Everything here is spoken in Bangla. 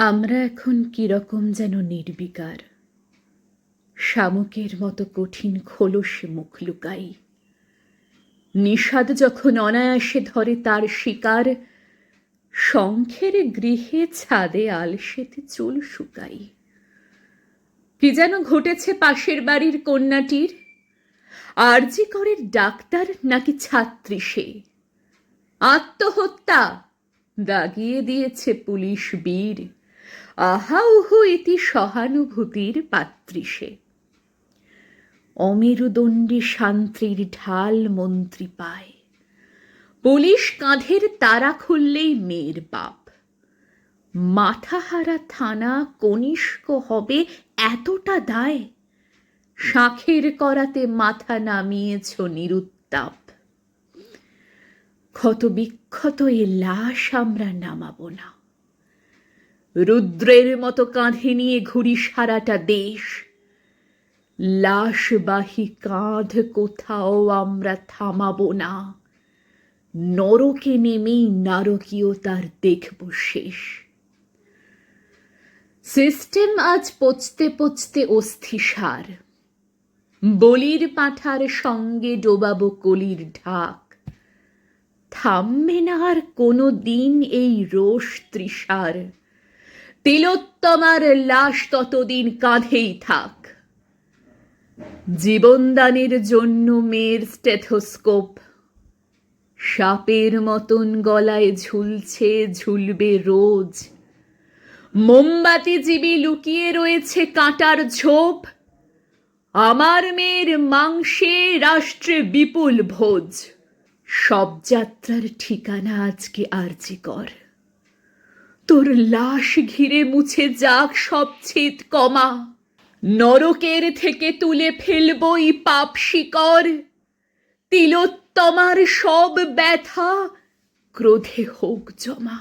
আমরা এখন কিরকম যেন নির্বিকার, শামুকের মতো কঠিন খোলসে মুখ লুকাই। নিষাদ যখন অনায়াসে ধরে তার শিকার, শঙ্খের গৃহে ছাদে আলসেতে চুল শুকাই। কি যেন ঘটেছে পাশের বাড়ির কন্যাটির, আরজি করের ডাক্তার নাকি ছাত্রী সে। আত্মহত্যা দাগিয়ে দিয়েছে পুলিশ বীর, আহা উহু ইতি সহানুভূতির পাত্রী সে। অমেরুদণ্ডী শান্তির ঢাল মন্ত্রী পায়, পুলিশ কাঁধের তারা খুললেই মেয়ের বাপ। মাথাহারা থানা কনিষ্ক হবে এতটা দায়, শাঁখের করাতে মাথা নামিয়েছ নিরুত্তাপ। ক্ষত বিক্ষত এ লাশ আমরা নামাবো না, রুদ্রের মতো কাঁধে নিয়ে ঘুরি সারাটা দেশ। লাশবাহী কাঁধ কোথাও আমরা থামাবো না, নরকে নেমেই নারকীয়তার দেখব শেষ। সিস্টেম আজ পচতে পচতে অস্থিসার, বলির পাঁঠার সঙ্গে ডোবাবো কলির ঢাক। থামবে না আর কোনো দিন এই রোষ তৃষার, তিলোত্তমার লাশ ততদিন কাঁধেই থাক। জীবনদানের জন্য মেয়ের স্টেথোস্কোপ সাপের মতন গলায় ঝুলছে, ঝুলবে রোজ। মোমবাতি জীবী লুকিয়ে রয়েছে কাঁটার ঝোপ, আমার মেয়ের মাংসে রাষ্ট্রে বিপুল ভোজ। সব যাত্রার ঠিকানা আজকে আরজি কর, তোর লাশ ঘিরে মুছে যাক সব ছেদ কমা। নরকের থেকে তুলে ফেলবই পাপ শিকর, তিলোত্তমার সব ব্যথা ক্রোধে হোক জমা।